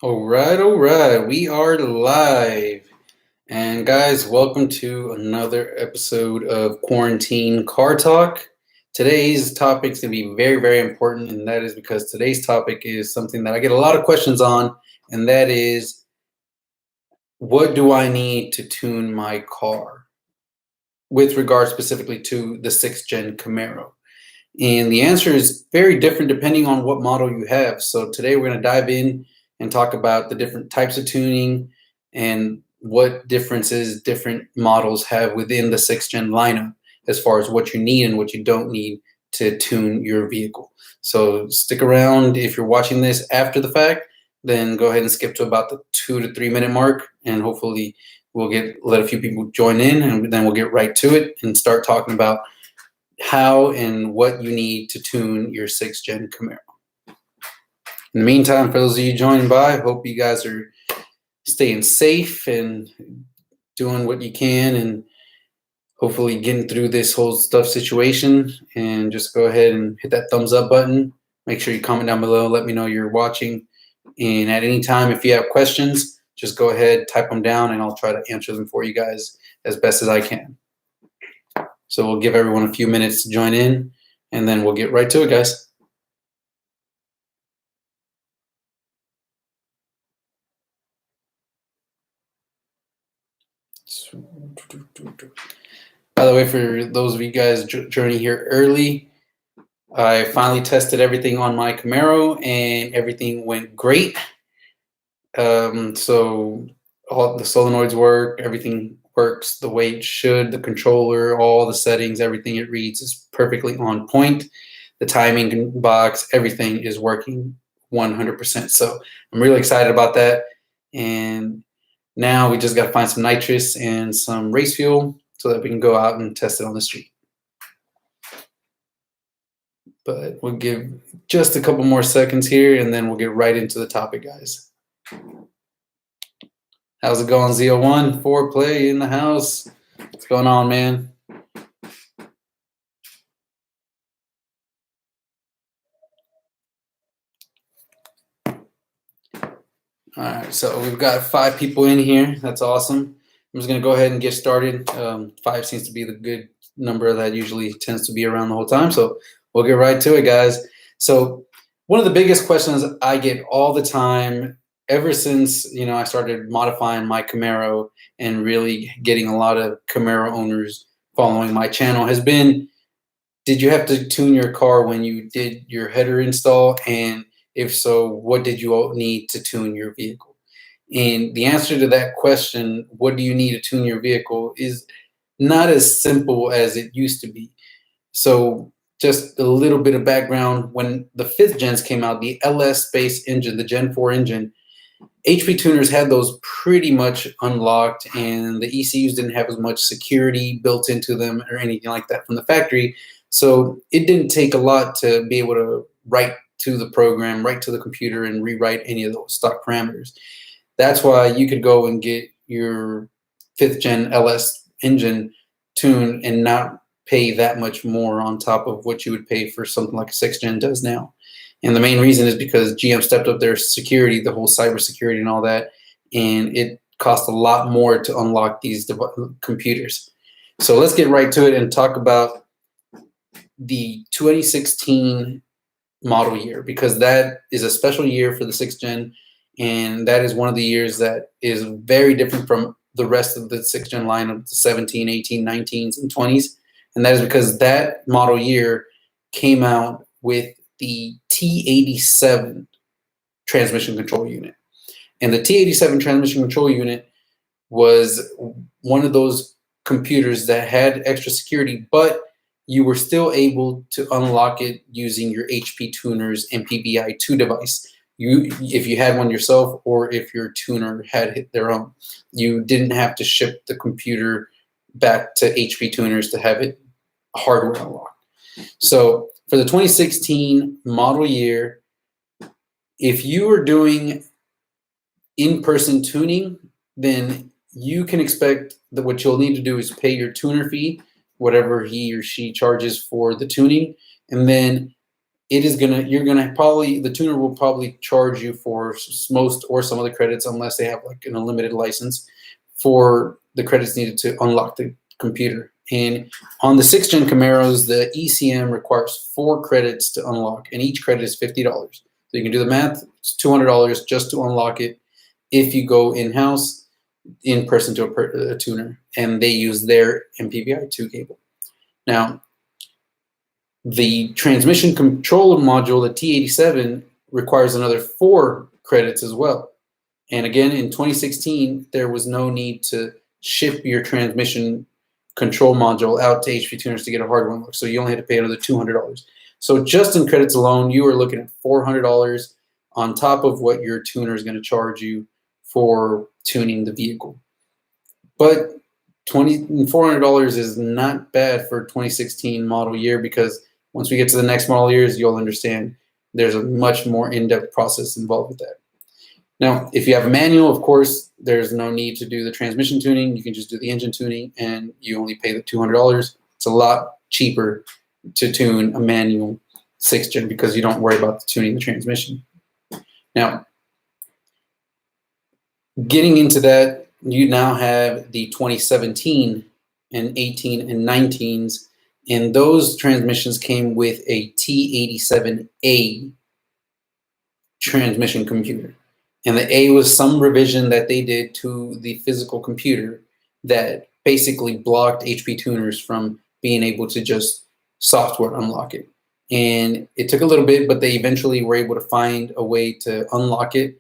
All right. We are live. And guys, welcome to another episode of Quarantine Car Talk. Today's topic is going to be very, very important, and that is because today's topic is something that I get a lot of questions on, and that is, what do I need to tune my car with regard specifically to the 6th gen Camaro? And the answer is very different depending on what model you have. So today we're going to dive in and talk about the different types of tuning and what differences different models have within the 6th gen lineup as far as what you need and what you don't need to tune your vehicle. So stick around. If you're watching this after the fact, then go ahead and skip to about the 2 to 3 minute mark, and hopefully we'll let a few people join in, and then we'll get right to it and start talking about how and what you need to tune your 6th gen Camaro. In the meantime, for those of you joining by, I hope you guys are staying safe and doing what you can and hopefully getting through this whole stuff situation. And just go ahead and hit that thumbs up button. Make sure you comment down below. Let me know you're watching. And at any time, if you have questions, just go ahead, type them down, and I'll try to answer them for you guys as best as I can. So we'll give everyone a few minutes to join in, and then we'll get right to it, guys. By the way, for those of you guys joining here early, I finally tested everything on my Camaro, and everything went great. So all the solenoids work, everything works the way it should. The controller, all the settings, everything it reads is perfectly on point. The timing box, everything is working 100%. So I'm really excited about that. And now we just got to find some nitrous and some race fuel so that we can go out and test it on the street. But we'll give just a couple more seconds here, and then we'll get right into the topic, guys. How's it going, ZL1? Foreplay in the house. What's going on, man? All right, so we've got 5 people in here. That's awesome. I'm just going to go ahead and get started. 5 seems to be the good number that usually tends to be around the whole time. So we'll get right to it, guys. So one of the biggest questions I get all the time, ever since I started modifying my Camaro and really getting a lot of Camaro owners following my channel, has been, did you have to tune your car when you did your header install? And if so, what did you need to tune your vehicle? And the answer to that question, what do you need to tune your vehicle, is not as simple as it used to be. So just a little bit of background. When the 5th gens came out, the LS base engine, the Gen 4 engine, HP tuners had those pretty much unlocked, and the ECUs didn't have as much security built into them or anything like that from the factory. So it didn't take a lot to be able to write to the program, write to the computer, and rewrite any of those stock parameters. That's why you could go and get your 5th gen LS engine tuned and not pay that much more on top of what you would pay for something like a 6th gen does now. And the main reason is because GM stepped up their security, the whole cybersecurity and all that, and it cost a lot more to unlock these computers. So let's get right to it and talk about the 2016 model year, because that is a special year for the 6th gen, and that is one of the years that is very different from the rest of the 6th gen lineup, the 17, 18, 19s, and 20s. And that is because that model year came out with the T87 transmission control unit. And the T87 transmission control unit was one of those computers that had extra security, but you were still able to unlock it using your HP Tuners MPBI 2 device. If you had one yourself, or if your tuner had their own, you didn't have to ship the computer back to HP Tuners to have it hardware unlocked. So for the 2016 model year, if you are doing in-person tuning, then you can expect that what you'll need to do is pay your tuner fee, whatever he or she charges for the tuning, and then the tuner will probably charge you for most or some of the credits, unless they have like an unlimited license, for the credits needed to unlock the computer. And on the 6th gen Camaros, the ECM requires 4 credits to unlock, and each credit is $50. So you can do the math. It's $200 just to unlock it if you go in-house, in person to a tuner, and they use their MPVI-2 cable. Now, the transmission control module, the T87, requires another 4 credits as well. And again, in 2016, there was no need to ship your transmission control module out to HP tuners to get a hardware unlock, so you only had to pay another $200. So just in credits alone, you are looking at $400 on top of what your tuner is going to charge you for tuning the vehicle. But $400 is not bad for 2016 model year, because once we get to the next model years, you'll understand there's a much more in-depth process involved with that. Now, if you have a manual, of course, there's no need to do the transmission tuning. You can just do the engine tuning, and you only pay the $200. It's a lot cheaper to tune a manual 6th gen because you don't worry about tuning the transmission. Now, getting into that, you now have the 2017 and 18 and 19s, and those transmissions came with a T87A transmission computer. And the A was some revision that they did to the physical computer that basically blocked HP tuners from being able to just software unlock it. And it took a little bit, but they eventually were able to find a way to unlock it.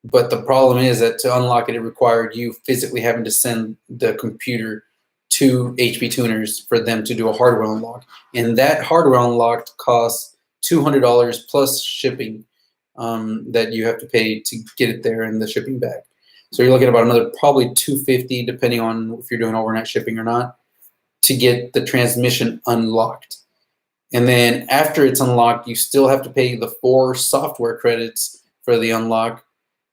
But the problem is that to unlock it, it required you physically having to send the computer to HP tuners for them to do a hardware unlock. And that hardware unlock costs $200 plus shipping that you have to pay to get it there and the shipping back. So you're looking at about another probably $250, depending on if you're doing overnight shipping or not, to get the transmission unlocked. And then after it's unlocked, you still have to pay the 4 software credits for the unlock,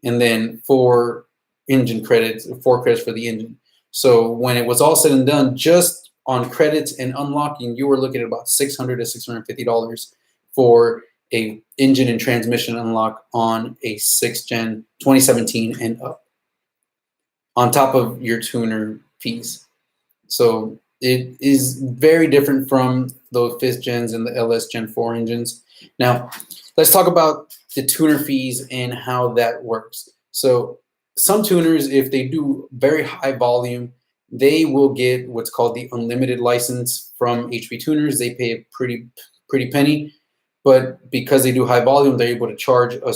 and then 4 engine credits, 4 credits for the engine. So when it was all said and done, just on credits and unlocking, you were looking at about $600 to $650 for a engine and transmission unlock on a 6th gen 2017 and up, on top of your tuner fees. So it is very different from those 5th gens and the LS Gen 4 engines. Now, let's talk about the tuner fees and how that works. So some tuners, if they do very high volume, they will get what's called the unlimited license from HP tuners. They pay a pretty penny, but because they do high volume, they're able to charge a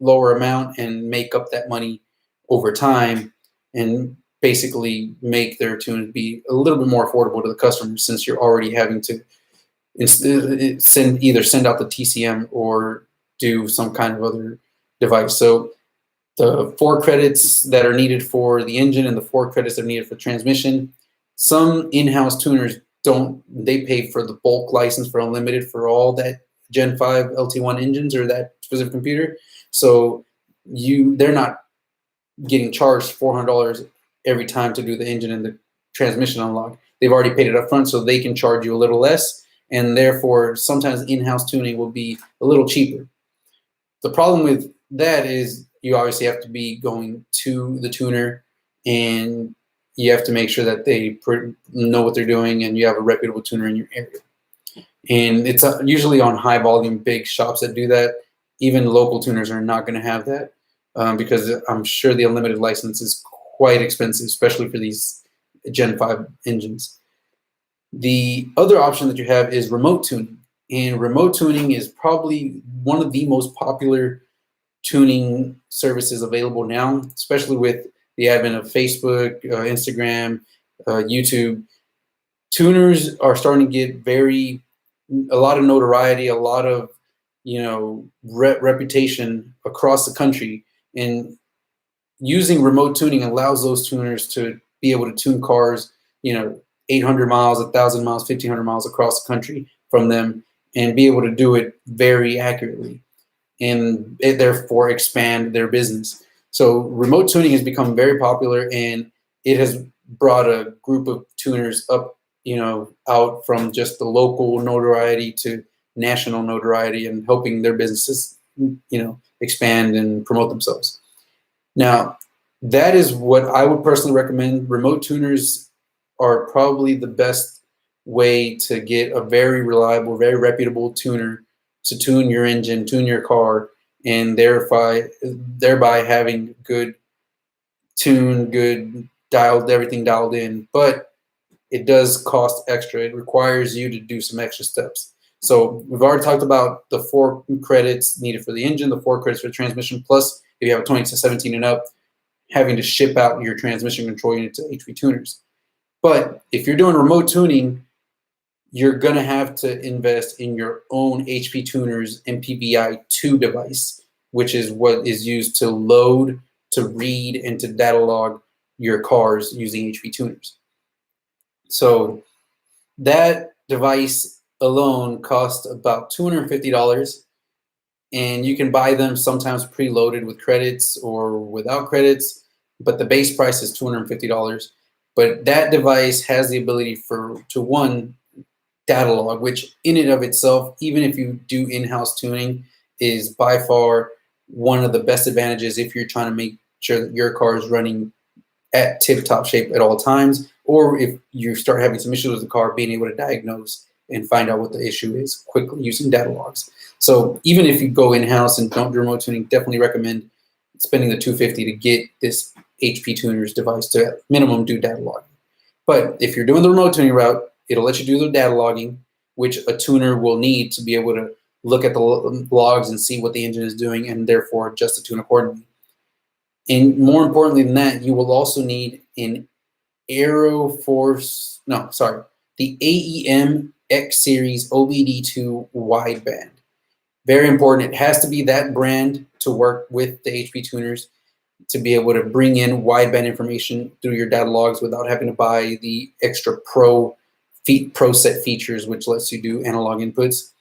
lower amount and make up that money over time, and basically make their tunes be a little bit more affordable to the customer, since you're already having to either send out the TCM or do some kind of other device. So the 4 credits that are needed for the engine and the 4 credits that are needed for transmission, some in-house tuners they pay for the bulk license for unlimited for all that Gen 5 LT1 engines or that specific computer. So they're not getting charged $400 every time to do the engine and the transmission unlock. They've already paid it up front, so they can charge you a little less, and therefore sometimes in-house tuning will be a little cheaper. The problem with that is you obviously have to be going to the tuner, and you have to make sure that they know what they're doing and you have a reputable tuner in your area. And it's usually on high volume, big shops that do that. Even local tuners are not going to have that because I'm sure the unlimited license is quite expensive, especially for these Gen 5 engines. The other option that you have is remote tuning. And remote tuning is probably one of the most popular tuning services available now, especially with the advent of Facebook, Instagram, YouTube. Tuners are starting to get a lot of notoriety, a lot of reputation across the country, and using remote tuning allows those tuners to be able to tune cars 800 miles, 1,000 miles, 1,500 miles across the country from them, and be able to do it very accurately, and therefore expand their business. So remote tuning has become very popular, and it has brought a group of tuners up, out from just the local notoriety to national notoriety and helping their businesses, expand and promote themselves. Now, that is what I would personally recommend. Remote tuners are probably the best way to get a very reliable, very reputable tuner to tune your engine, tune your car, and thereby having good tune, good everything dialed in. But it does cost extra. It requires you to do some extra steps. So we've already talked about the 4 credits needed for the engine, the 4 credits for the transmission, plus if you have a 2017 and up, having to ship out your transmission control unit to HP tuners. But if you're doing remote tuning, you're going to have to invest in your own HP tuners MPVI-2 device, which is what is used to load, to read, and to data log your cars using HP tuners. So that device alone costs about $250, and you can buy them sometimes preloaded with credits or without credits, but the base price is $250. But that device has the ability to data log, which in and of itself, even if you do in-house tuning, is by far one of the best advantages if you're trying to make sure that your car is running at tip-top shape at all times, or if you start having some issues with the car, being able to diagnose and find out what the issue is quickly using data logs. So even if you go in-house and don't do remote tuning, definitely recommend spending the $250 to get this HP tuners device to at minimum do data logging. But if you're doing the remote tuning route, it'll let you do the data logging, which a tuner will need to be able to look at the logs and see what the engine is doing and therefore adjust the tune accordingly. And more importantly than that, you will also need the AEM X Series OBD2 wideband. Very important. It has to be that brand to work with the HP tuners to be able to bring in wideband information through your data logs without having to buy the extra Pro set features, which lets you do analog inputs.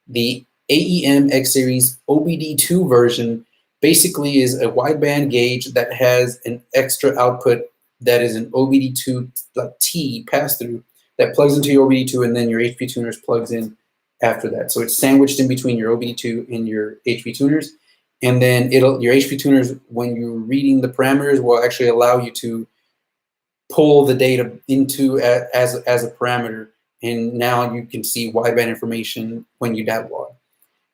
The AEM X Series OBD2 version basically is a wideband gauge that has an extra output that is an OBD2T pass-through that plugs into your OBD2, and then your HP tuners plugs in after that. So it's sandwiched in between your OBD2 and your HP tuners. And then your HP tuners, when you're reading the parameters, will actually allow you to pull the data into as a parameter. And now you can see wideband information when you data log.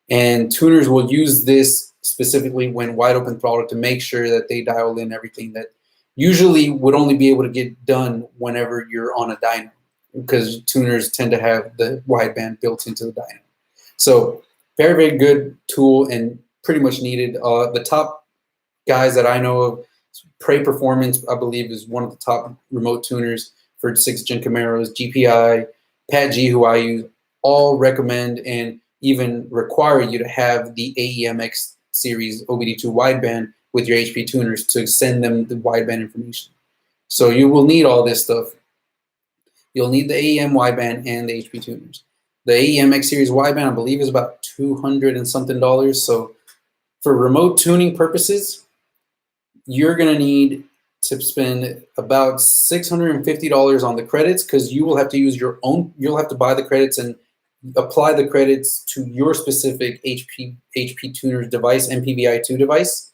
And tuners will use this specifically when wide open throttle to make sure that they dial in everything that usually would only be able to get done whenever you're on a dyno, because tuners tend to have the wideband built into the dyno. So very, very good tool and pretty much needed. The top guys that I know of, Prey Performance, I believe, is one of the top remote tuners for 6th gen Camaros. GPI, Pat G, who I use, all recommend and even require you to have the AEMX series OBD2 wideband with your HP tuners to send them the wideband information. So you will need all this stuff. You'll need the AEM wideband and the HP tuners. The AEMX series wideband, I believe, is about $200 and something. So for remote tuning purposes, you're going to need to spend about $650 on the credits, because you will have to use your own, you'll have to buy the credits and apply the credits to your specific HP tuners device, MPVI-2 device.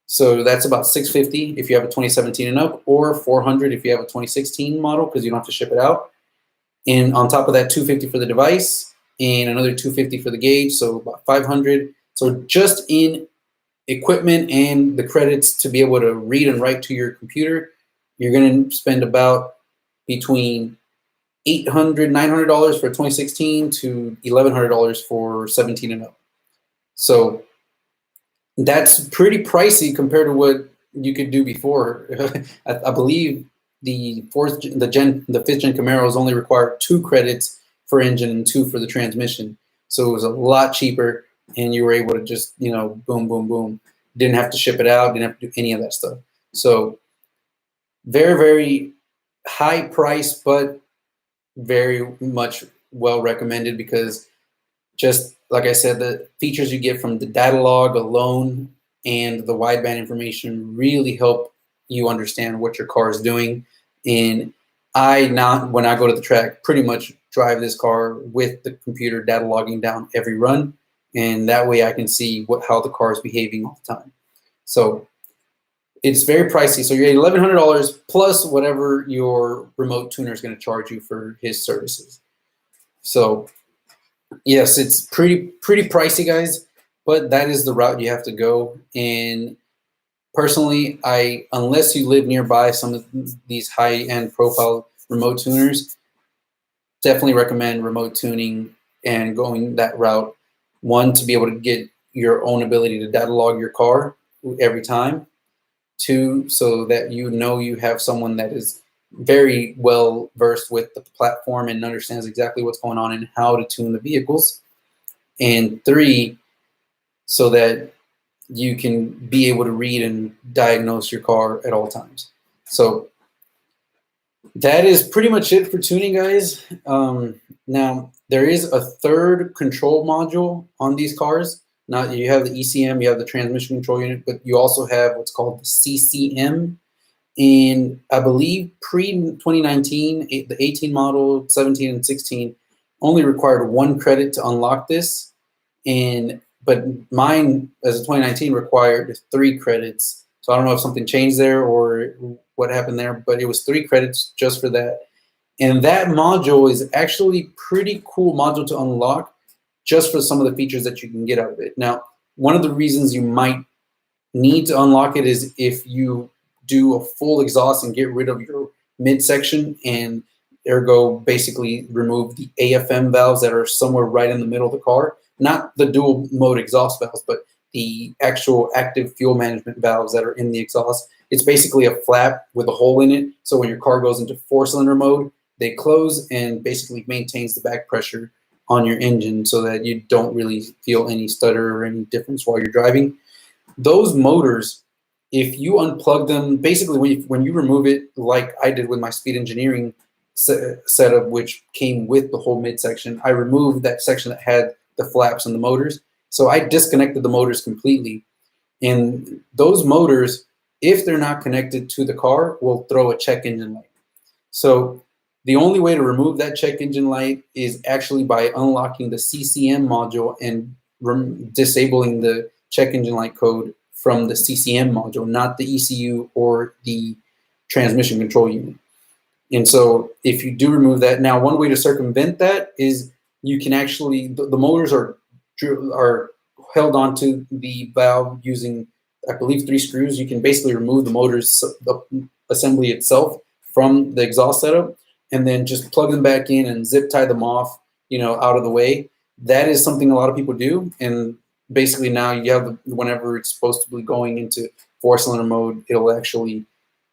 So that's about $650 if you have a 2017 and up, or $400 if you have a 2016 model, because you don't have to ship it out. And on top of that, $250 for the device and another $250 for the gauge, so about $500. So just in equipment and the credits to be able to read and write to your computer, you're going to spend about between $800, $900 for 2016 to $1,100 for 17 and up. So that's pretty pricey compared to what you could do before. I believe the 5th gen Camaros only required 2 credits for engine and 2 for the transmission. So it was a lot cheaper, and you were able to just, boom, boom, boom. Didn't have to ship it out, didn't have to do any of that stuff. So very, very high price, but very much well recommended, because just like I said, the features you get from the data log alone and the wideband information really help you understand what your car is doing. And when I go to the track, pretty much drive this car with the computer data logging down every run, and that way I can see how the car is behaving all the time. So it's very pricey. So you're $1,100 plus whatever your remote tuner is going to charge you for his services. So yes, it's pretty pricey, guys, but that is the route you have to go. And personally, unless you live nearby some of these high-end profile remote tuners, definitely recommend remote tuning and going that route. One, to be able to get your own ability to data log your car every time. Two, so that you have someone that is very well versed with the platform and understands exactly what's going on and how to tune the vehicles. And three, so that you can be able to read and diagnose your car at all times. So that is pretty much it for tuning, guys. Now, there is a third control module on these cars. Now, you have the ECM, you have the transmission control unit, but you also have what's called the CCM. And I believe pre-2019, the 18 model, 17, and 16 only required 1 credit to unlock this. But mine, as a 2019, required 3 credits. So I don't know if something changed there or what happened there, but it was 3 credits just for that. And that module is actually pretty cool module to unlock just for some of the features that you can get out of it. Now, one of the reasons you might need to unlock it is if you do a full exhaust and get rid of your midsection and ergo basically remove the AFM valves that are somewhere right in the middle of the car. Not the dual mode exhaust valves, but the actual active fuel management valves that are in the exhaust. It's basically a flap with a hole in it. So when your car goes into 4-cylinder mode, they close and basically maintains the back pressure on your engine so that you don't really feel any stutter or any difference while you're driving. Those motors, if you unplug them, basically when you remove it, like I did with my speed engineering setup, which came with the whole midsection, I removed that section that had the flaps and the motors. So I disconnected the motors completely. And those motors, if they're not connected to the car, will throw a check engine light. So the only way to remove that check engine light is actually by unlocking the CCM module and disabling the check engine light code from the CCM module, not the ECU or the transmission control unit. And so if you do remove that, now one way to circumvent that is you can actually, the motors are held onto the valve using, I believe, 3 screws. You can basically remove the motor's assembly itself from the exhaust setup and then just plug them back in and zip tie them off, out of the way. That is something a lot of people do. And basically now you have, whenever it's supposed to be going into 4-cylinder mode, it'll actually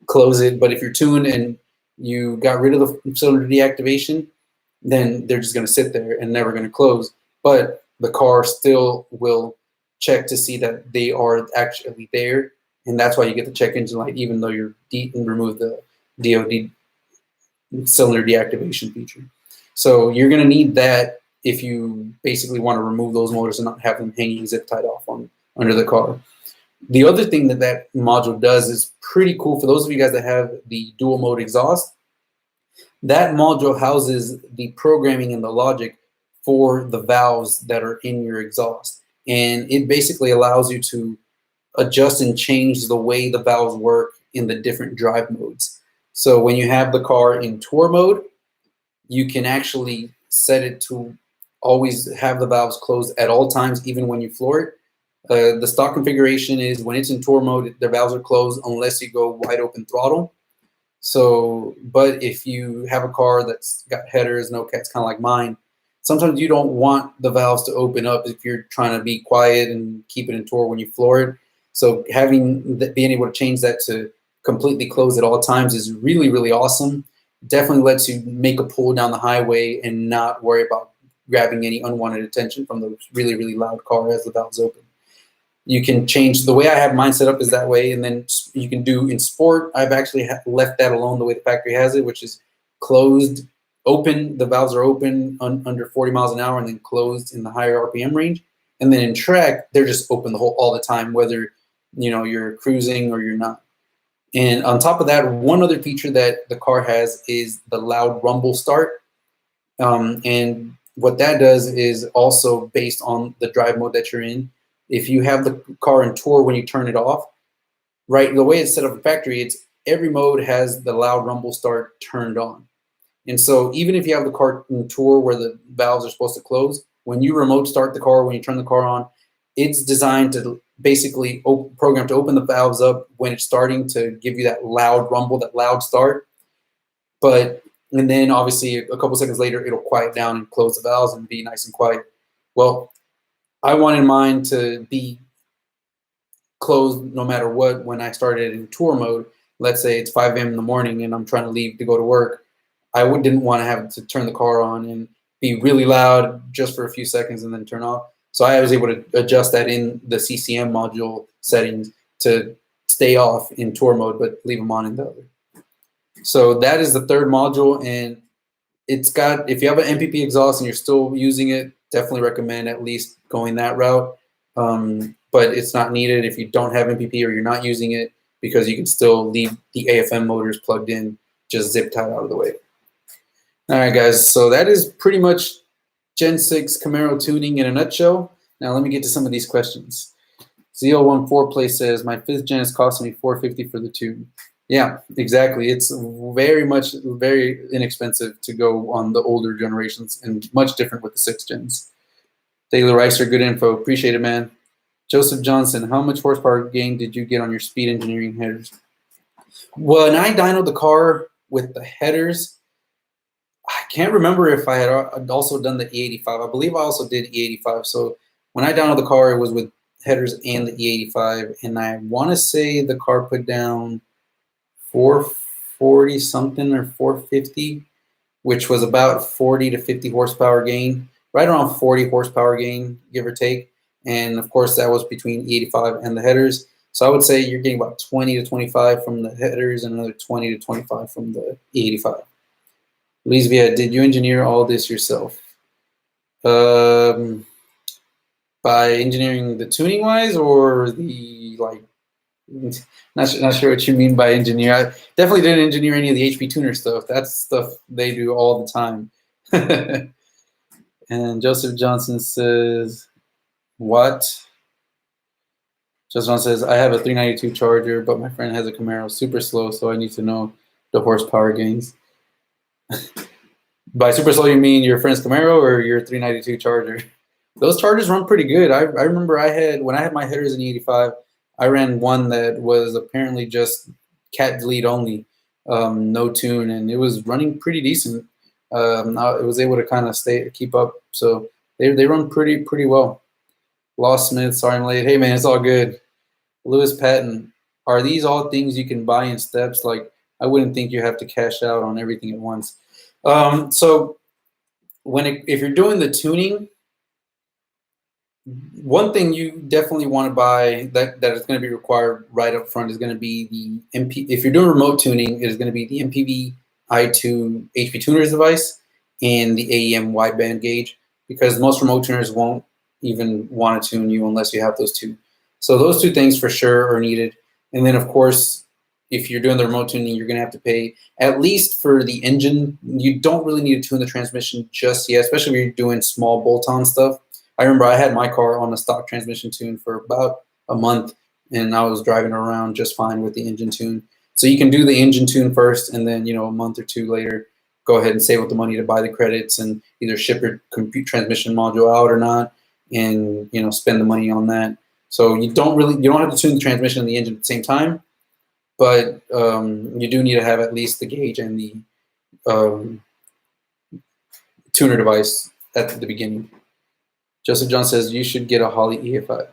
close it. But if you're tuned and you got rid of the cylinder deactivation, then they're just going to sit there and never going to close. But the car still will check to see that they are actually there. And that's why you get the check engine light, even though you're remove the DOD cylinder deactivation feature. So you're going to need that if you basically want to remove those motors and not have them hanging zip tied off under the car. The other thing that module does is pretty cool for those of you guys that have the dual mode exhaust. That module houses the programming and the logic for the valves that are in your exhaust. And it basically allows you to adjust and change the way the valves work in the different drive modes. So when you have the car in tour mode, you can actually set it to always have the valves closed at all times, even when you floor it. The stock configuration is when it's in tour mode, the valves are closed unless you go wide open throttle. So, but if you have a car that's got headers, no cats, kind of like mine, sometimes you don't want the valves to open up if you're trying to be quiet and keep it in tour when you floor it. So being able to change that to completely closed at all times is really, really awesome. Definitely lets you make a pull down the highway and not worry about grabbing any unwanted attention from the really, really loud car as the valves open. You can change the way I have mine set up is that way, and then you can do in sport. I've actually left that alone the way the factory has it, which is closed, open. The valves are open under 40 miles an hour, and then closed in the higher RPM range. And then in track, they're just open all the time, whether you're cruising or you're not. And on top of that, one other feature that the car has is the loud rumble start. And what that does is also based on the drive mode that you're in. If you have the car in tour, when you turn it off, right, the way it's set up in factory, it's every mode has the loud rumble start turned on. And so even if you have the car in tour where the valves are supposed to close, when you remote start the car, when you turn the car on, it's designed to basically program to open the valves up when it's starting to give you that loud rumble, that loud start. And then obviously a couple seconds later, it'll quiet down and close the valves and be nice and quiet. Well, I wanted mine to be closed no matter what when I started in tour mode. Let's say it's 5 a.m. in the morning and I'm trying to leave to go to work. I didn't want to have to turn the car on and be really loud just for a few seconds and then turn off. So I was able to adjust that in the CCM module settings to stay off in tour mode, but leave them on in the other. So that is the third module, and it's got, if you have an MPP exhaust and you're still using it, definitely recommend at least going that route. But it's not needed if you don't have MPP or you're not using it, because you can still leave the AFM motors plugged in, just zip tied out of the way. All right, guys, so that is pretty much Gen 6 Camaro tuning in a nutshell. Now let me get to some of these questions. ZL1 Play says, my 5th gen is costing me $450 for the tune. Yeah, exactly. It's very inexpensive to go on the older generations, and much different with the 6th gens. Taylor Reiser, good info. Appreciate it, man. Joseph Johnson, how much horsepower gain did you get on your speed engineering headers? When I dynoed the car with the headers, I can't remember if I had also done the E85. I believe I also did E85. So when I dynoed the car, it was with headers and the E85. And I want to say the car put down 440 something or 450, which was about 40 to 50 horsepower gain, right around 40 horsepower gain, give or take. And of course, that was between E85 and the headers. So I would say you're getting about 20 to 25 from the headers and another 20 to 25 from the E85. Lisvia, did you engineer all this yourself? By engineering the tuning wise, or the not sure what you mean by engineer. I definitely didn't engineer any of the HP tuner stuff. That's stuff they do all the time. And Joseph Johnson says, what? Joseph Johnson says, I have a 392 Charger, but my friend has a Camaro, super slow, so I need to know the horsepower gains. By super slow, you mean your friend's Camaro or your 392 Charger? Those Chargers run pretty good. I remember when I had my headers in E85, I ran one that was apparently just cat delete only, no tune, and it was running pretty decent. I was able to kind of keep up, so they run pretty well. Lost Smith, sorry I'm late. Hey man, it's all good. Lewis Patton, are these all things you can buy in steps? Like, I wouldn't think you have to cash out on everything at once. So if you're doing the tuning, one thing you definitely want to buy that is going to be required right up front is going to be the MP. If you're doing remote tuning, it is going to be the MPV i2 HP tuners device and the AEM wideband gauge, because most remote tuners won't even want to tune you unless you have those two. So those two things for sure are needed. And then of course, if you're doing the remote tuning, you're going to have to pay at least for the engine. You don't really need to tune the transmission just yet, especially if you're doing small bolt-on stuff. I remember I had my car on a stock transmission tune for about a month, and I was driving around just fine with the engine tune. So you can do the engine tune first, and then a month or two later, go ahead and save up the money to buy the credits and either ship your transmission module out or not, and spend the money on that. So you don't have to tune the transmission and the engine at the same time, but you do need to have at least the gauge and the tuner device at the beginning. Joseph John says you should get a Holley EFI.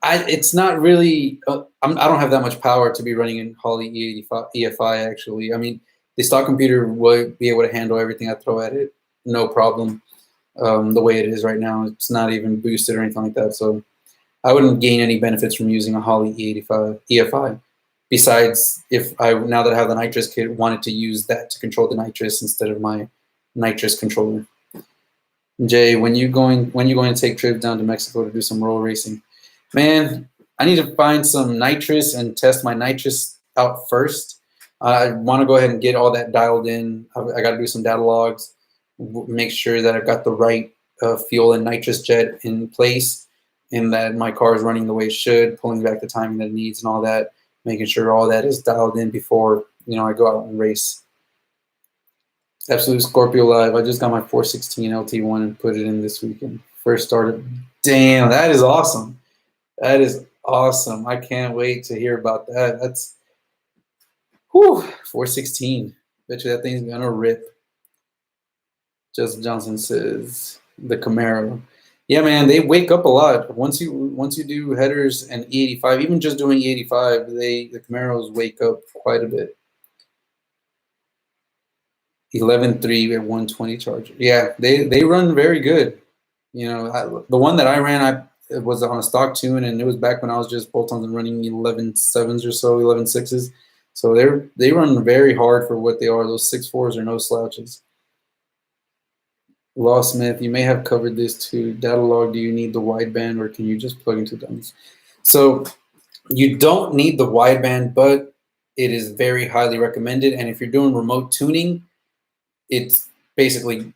It's not really. I don't have that much power to be running in Holley EFI. Actually, I mean, the stock computer would be able to handle everything I throw at it, no problem. The way it is right now, it's not even boosted or anything like that. So I wouldn't gain any benefits from using a Holley EFI. Besides, now that I have the Nitrous kit, wanted to use that to control the Nitrous instead of my Nitrous controller. Jay, when you going to take trips down to Mexico to do some roll racing? Man, I need to find some Nitrous and test my Nitrous out first. I want to go ahead and get all that dialed in. I got to do some data logs, make sure that I've got the right fuel and nitrous jet in place, and that my car is running the way it should, pulling back the timing that it needs and all that, making sure all that is dialed in before, you know, I go out and race. Absolute Scorpio Live. I just got my 416 LT1 and put it in this weekend. First started. Damn, that is awesome. That is awesome. I can't wait to hear about that. That's, whew, 416. Bet you that thing's gonna rip. Justin Johnson says the Camaro. Yeah, man, they wake up a lot. Once you do headers and E85, even just doing E85, the Camaros wake up quite a bit. 11.3 at 120 Charger. Yeah, they run very good. You know, the one that I ran, it was on a stock tune, and it was back when I was just bolt-ons and running 11.7s or so, 11.6s. So they run very hard for what they are. Those 6.4s are no slouches. Law Smith, you may have covered this too. Data log, do you need the wideband, or can you just plug into dummies? So you don't need the wideband, but it is very highly recommended. And if you're doing remote tuning, it's basically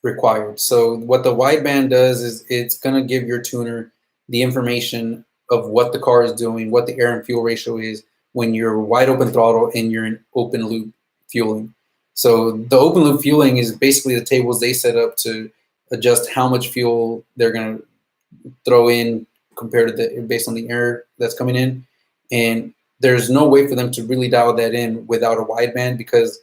required. So what the wideband does is it's going to give your tuner the information of what the car is doing, what the air and fuel ratio is when you're wide open throttle and you're in open loop fueling. So the open loop fueling is basically the tables they set up to adjust how much fuel they're going to throw in compared to based on the air that's coming in. And there's no way for them to really dial that in without a wideband, because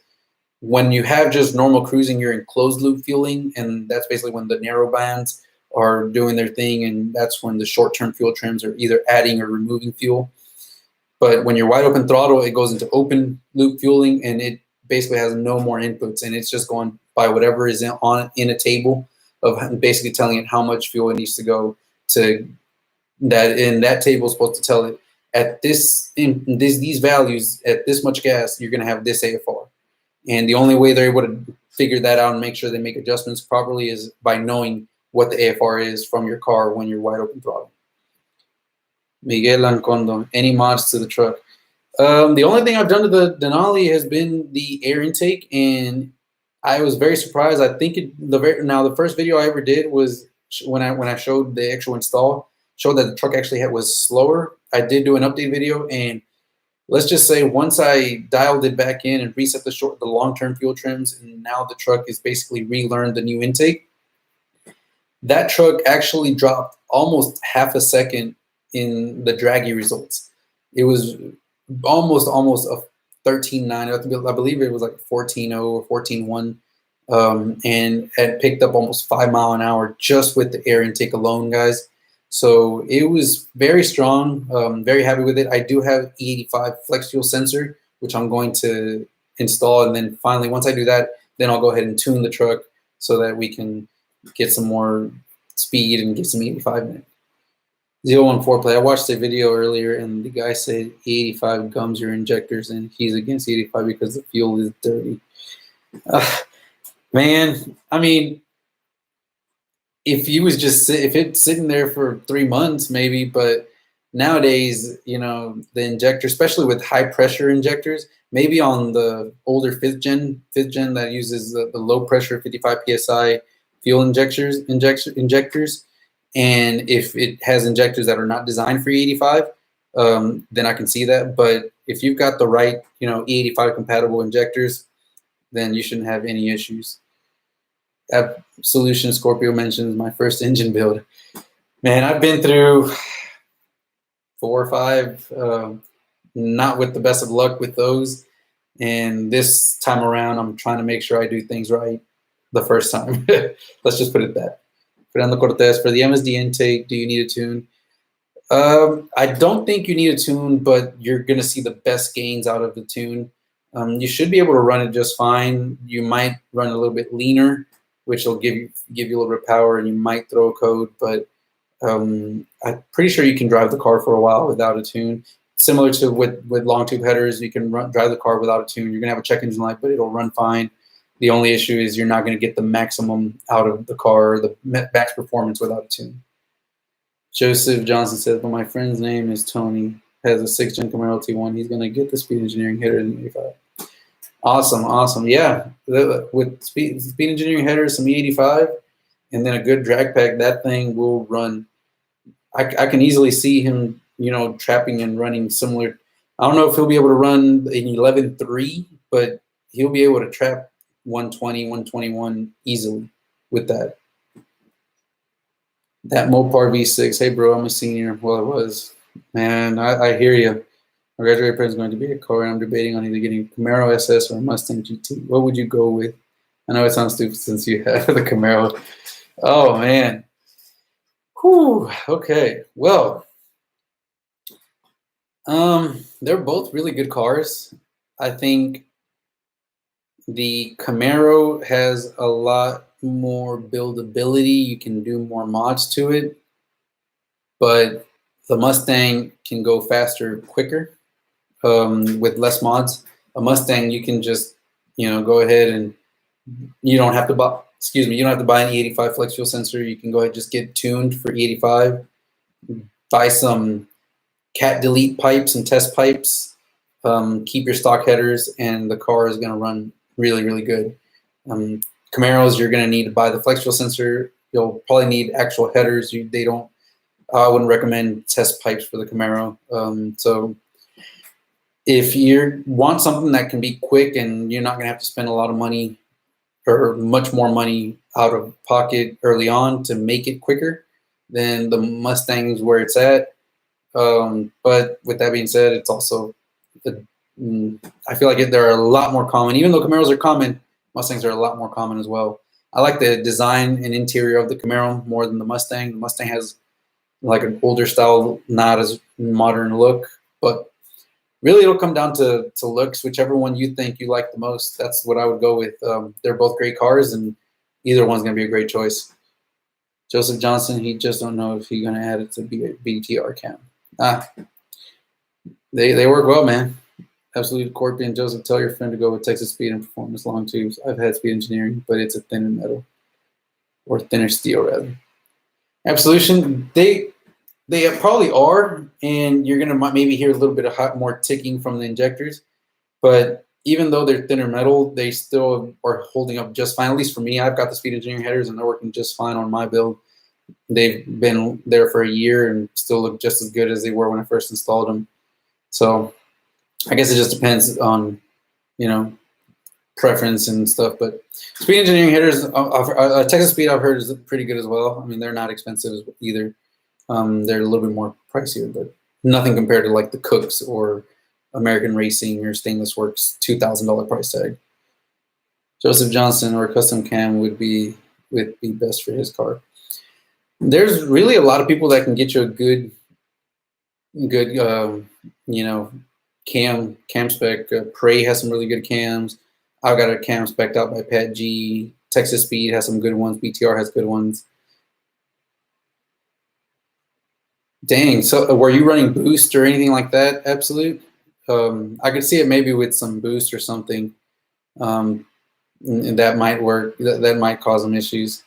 when you have just normal cruising, you're in closed loop fueling, and that's basically when the narrow bands are doing their thing, and that's when the short-term fuel trims are either adding or removing fuel. But when you're wide open throttle, it goes into open loop fueling, and it basically has no more inputs, and it's just going by whatever is in a table of basically telling it how much fuel it needs to go to that. And that table is supposed to tell it at these values, at this much gas, you're going to have this AFR. And the only way they're able to figure that out and make sure they make adjustments properly is by knowing what the AFR is from your car when you're wide open throttle. Miguel Ancondo, any mods to the truck? The only thing I've done to the Denali has been the air intake, and I was very surprised. I think the first video I ever did was when I showed the actual install, showed that the truck actually was slower. I did do an update video, and let's just say once I dialed it back in and reset the long-term fuel trims, and now the truck is basically relearned the new intake, that truck actually dropped almost half a second in the draggy results. It was almost a 13.9. I believe it was like 14.0 or 14.1, and it picked up almost 5 miles an hour just with the air intake alone, guys. So it was very strong. Very happy with it. I do have E85 flex fuel sensor, which I'm going to install, and then finally, once I do that, then I'll go ahead and tune the truck so that we can get some more speed and get some E85 in it. 014 play. I watched a video earlier, and the guy said E85 gums your injectors, and he's against E85 because the fuel is dirty. Man, I mean, if it's sitting there for 3 months, maybe, but nowadays, you know, the injector, especially with high pressure injectors, maybe on the older fifth gen that uses the low pressure 55 psi fuel injectors, and if it has injectors that are not designed for E85, then I can see that. But if you've got the right, you know, E85 compatible injectors, then you shouldn't have any issues. Solution Scorpio mentions my first engine build. Man, I've been through 4 or 5, not with the best of luck with those. And this time around, I'm trying to make sure I do things right the first time. Let's just put it that. Fernando Cortez, for the MSD intake, do you need a tune? I don't think you need a tune, but you're going to see the best gains out of the tune. You should be able to run it just fine. You might run a little bit leaner, which will give you a little bit of power, and you might throw a code, but I'm pretty sure you can drive the car for a while without a tune. Similar to with long tube headers, you can drive the car without a tune. You're going to have a check engine light, but it'll run fine. The only issue is you're not going to get the maximum out of the car, or the max performance without a tune. Joseph Johnson says, but my friend's name is Tony, has a 6th gen Camaro T1. He's going to get the speed engineering hitter in 85. Awesome, awesome. Yeah, with speed engineering headers, some E85, and then a good drag pack, that thing will run. I can easily see him, you know, trapping and running similar. I don't know if he'll be able to run an 11.3, but he'll be able to trap 120, 121 easily with that. That Mopar V6. Hey, bro, I'm a senior. Well, it was. Man, I hear you. My graduate present is going to be a car, and I'm debating on either getting a Camaro SS or a Mustang GT. What would you go with? I know it sounds stupid since you have the Camaro. Oh, man. Whew. Okay. Well, they're both really good cars. I think the Camaro has a lot more buildability. You can do more mods to it, but the Mustang can go faster, quicker, with less mods. A Mustang, you can just, you know, go ahead and you don't have to buy. Excuse me, you don't have to buy an E85 flex fuel sensor. You can go ahead and just get tuned for E85. Buy some cat delete pipes and test pipes. Keep your stock headers, and the car is going to run really, really good. Camaros, you're going to need to buy the flex fuel sensor. You'll probably need actual headers. I wouldn't recommend test pipes for the Camaro. So if you want something that can be quick and you're not going to have to spend a lot of money or much more money out of pocket early on to make it quicker, then the Mustang is where it's at. But with that being said, it's also, I feel like they're a lot more common. Even though Camaros are common, Mustangs are a lot more common as well. I like the design and interior of the Camaro more than the Mustang. The Mustang has like an older style, not as modern look, but really it'll come down to looks. Whichever one you think you like the most, that's what I would go with. They're both great cars, and either one's going to be a great choice. Joseph Johnson, he just don't know if he's going to add it to BTR cam. They work well, man. Absolute Corpy and Joseph, tell your friend to go with Texas Speed and Performance long tubes. I've had speed engineering, but it's a thinner metal, or thinner steel rather. Absolution, they probably are, and you're gonna maybe hear a little bit of more ticking from the injectors. But even though they're thinner metal, they still are holding up just fine. At least for me, I've got the speed engineering headers, and they're working just fine on my build. They've been there for a year and still look just as good as they were when I first installed them. So I guess it just depends on, you know, preference and stuff. But speed engineering headers, Texas Speed, I've heard, is pretty good as well. I mean, they're not expensive either. They're a little bit more pricier, but nothing compared to like the Cooks or American Racing or Stainless Works $2,000 price tag. Joseph Johnson or Custom Cam would be best for his car. There's really a lot of people that can get you a good you know, cam spec. Prey has some really good cams. I've got a cam spec'd out by Pat G. Texas Speed has some good ones. BTR has good ones. Dang, so were you running boost or anything like that? Absolute. I could see it maybe with some boost or something. And that might work. That might cause some issues.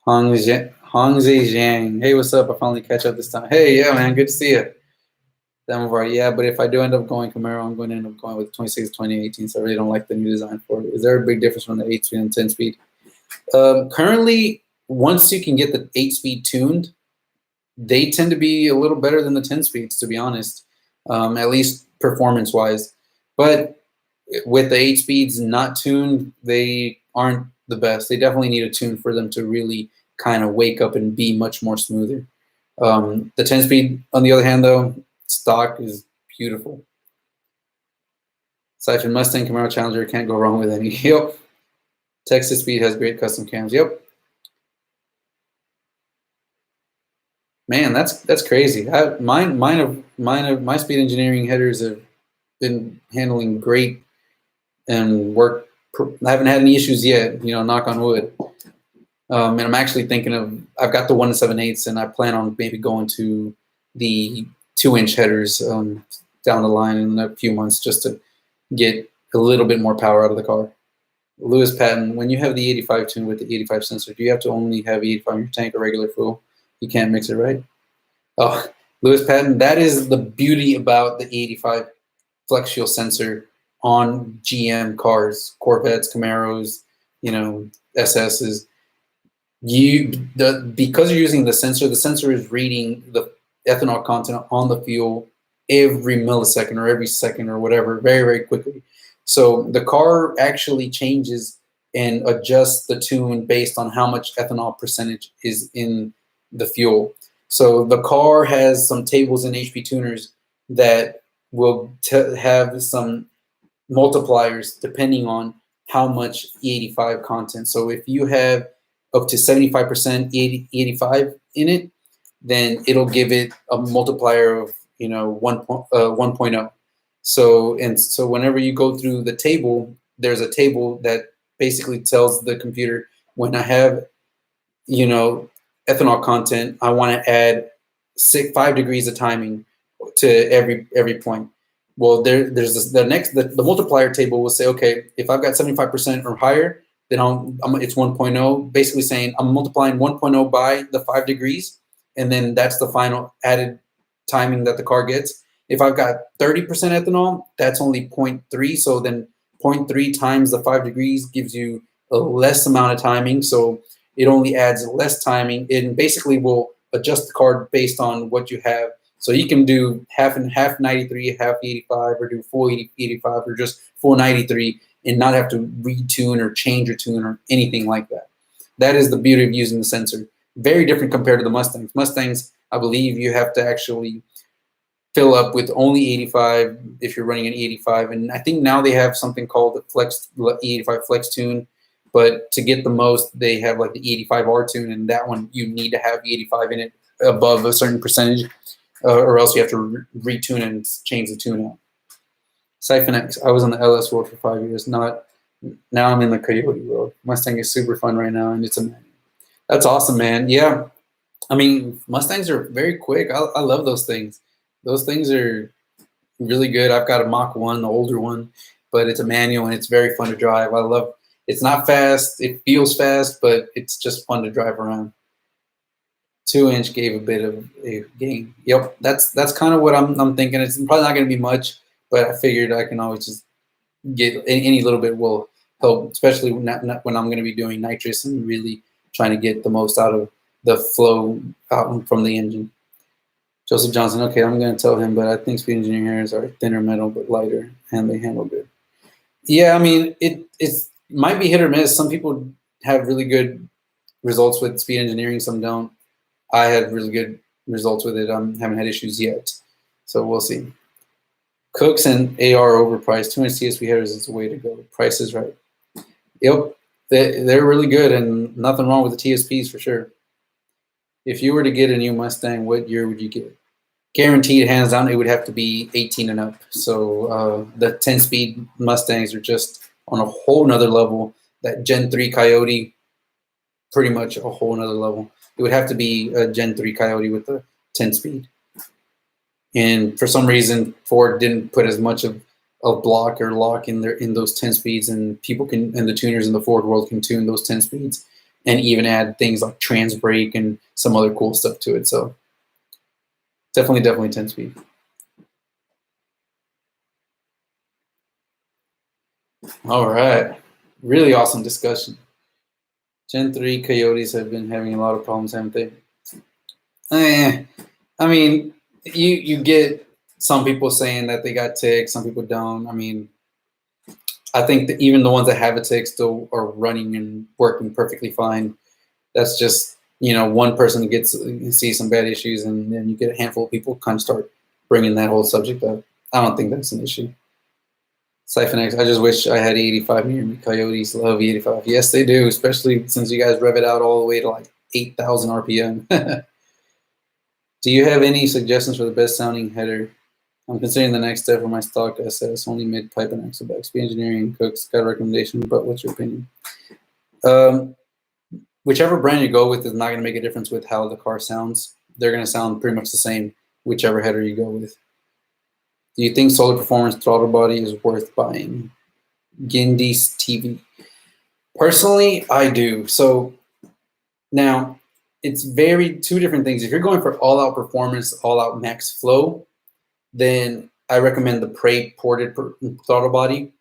Hongzi Zhang. Hey, what's up? I finally catch up this time. Hey, yeah, man, good to see you. Yeah, but if I do end up going Camaro, I'm going to end up going with 26, 2018, so I really don't like the new design for it. Is there a big difference from the 8-speed and 10-speed? Currently, once you can get the 8-speed tuned, they tend to be a little better than the 10-speeds, to be honest, at least performance-wise. But with the 8-speeds not tuned, they aren't the best. They definitely need a tune for them to really kind of wake up and be much more smoother. The 10-speed, on the other hand, though, stock is beautiful. Siphon Mustang, Camaro Challenger, can't go wrong with any. Yep. Texas Speed has great custom cams. Yep. Man, that's crazy. My speed engineering headers have been handling great and work. I haven't had any issues yet. You know, knock on wood. And I'm actually thinking of. I've got the 1 7/8, and I plan on maybe going to the 2-inch headers down the line in a few months just to get a little bit more power out of the car. Lewis Patton, when you have the 85 tune with the 85 sensor, do you have to only have 85 in your tank or regular fuel? You can't mix it, right? Oh, Lewis Patton, that is the beauty about the 85 flex fuel sensor. on GM cars, Corvettes, Camaros, SSs. Because you're using the sensor is reading the ethanol content on the fuel every millisecond or every second or whatever, very, very quickly. So the car actually changes and adjusts the tune based on how much ethanol percentage is in the fuel. So the car has some tables in HP tuners that will have some multipliers depending on how much E85 content. So if you have up to 75% E85 in it, then it'll give it a multiplier of 1.0. So whenever you go through the table, there's a table that basically tells the computer, when I have ethanol content, I want to add 5 degrees of timing to every point. Well, there's the multiplier table will say, okay, if I've got 75% or higher, then it's 1.0, basically saying I'm multiplying 1.0 by the 5 degrees, and then that's the final added timing that the car gets. If I've got 30% ethanol, that's only 0.3. So then 0.3 times the 5 degrees gives you a less amount of timing. So it only adds less timing. It basically will adjust the car based on what you have. So you can do half and half 93, half 85, or do full 85, or just full 93, and not have to retune or change your tune or anything like that. That is the beauty of using the sensor. Very different compared to the Mustangs. Mustangs, I believe you have to actually fill up with only 85 if you're running an 85. And I think now they have something called the Flex E85 Flex Tune. But to get the most, they have like the E85R tune, and that one you need to have E85 in it above a certain percentage, or else you have to retune and change the tune out. Siphon X, I was on the LS world for 5 years. Now I'm in the Coyote world. Mustang is super fun right now, and it's amazing. That's awesome, man. Yeah, I mean, Mustangs are very quick. I love those things. Those things are really good. I've got a Mach 1, the older one, but it's a manual, and it's very fun to drive. I love. It's not fast. It feels fast, but it's just fun to drive around. 2-inch gave a bit of a gain. Yep, that's kind of what I'm thinking. It's probably not going to be much, but I figured I can always just get any little bit will help, especially when I'm going to be doing nitrous and really trying to get the most out of the flow out from the engine. Joseph Johnson, okay, I'm going to tell him, but I think speed engineering hairs are thinner metal but lighter, and they handle good. Yeah, I mean, it's might be hit or miss. Some people have really good results with speed engineering, some don't. I had really good results with it. I haven't had issues yet, so we'll see. Cooks and AR overpriced. 200 TSP headers is the way to go. Price is right. Yep, they're really good, and nothing wrong with the TSPs for sure. If you were to get a new Mustang, what year would you get? Guaranteed, hands down, it would have to be 18 and up. So the 10-speed Mustangs are just on a whole nother level. That Gen 3 Coyote, pretty much a whole nother level. It would have to be a Gen 3 Coyote with the 10-speed. And for some reason, Ford didn't put as much of a block or lock in those 10 speeds, and the tuners in the Ford world can tune those 10 speeds and even add things like trans brake and some other cool stuff to it. So definitely 10-speed. All right. Really awesome discussion. Gen 3 Coyotes have been having a lot of problems, haven't they? I mean, you get some people saying that they got ticks, some people don't. I mean, I think that even the ones that have a tick still are running and working perfectly fine. That's just, one person sees some bad issues, and then you get a handful of people kind of start bringing that whole subject up. I don't think that's an issue. Siphon X, I just wish I had 85 near me. Coyotes love 85. Yes, they do, especially since you guys rev it out all the way to like 8,000 RPM. Do you have any suggestions for the best sounding header? I'm considering the next step for my stock SS, only mid-pipe and axleback. Speed engineering and Cooks got a recommendation, but what's your opinion? Whichever brand you go with is not going to make a difference with how the car sounds. They're going to sound pretty much the same, whichever header you go with. Do you think Solar Performance throttle body is worth buying? Gindy's TV. Personally, I do. So now it's two different things. If you're going for all-out performance, all-out max flow, then I recommend the Ported throttle body.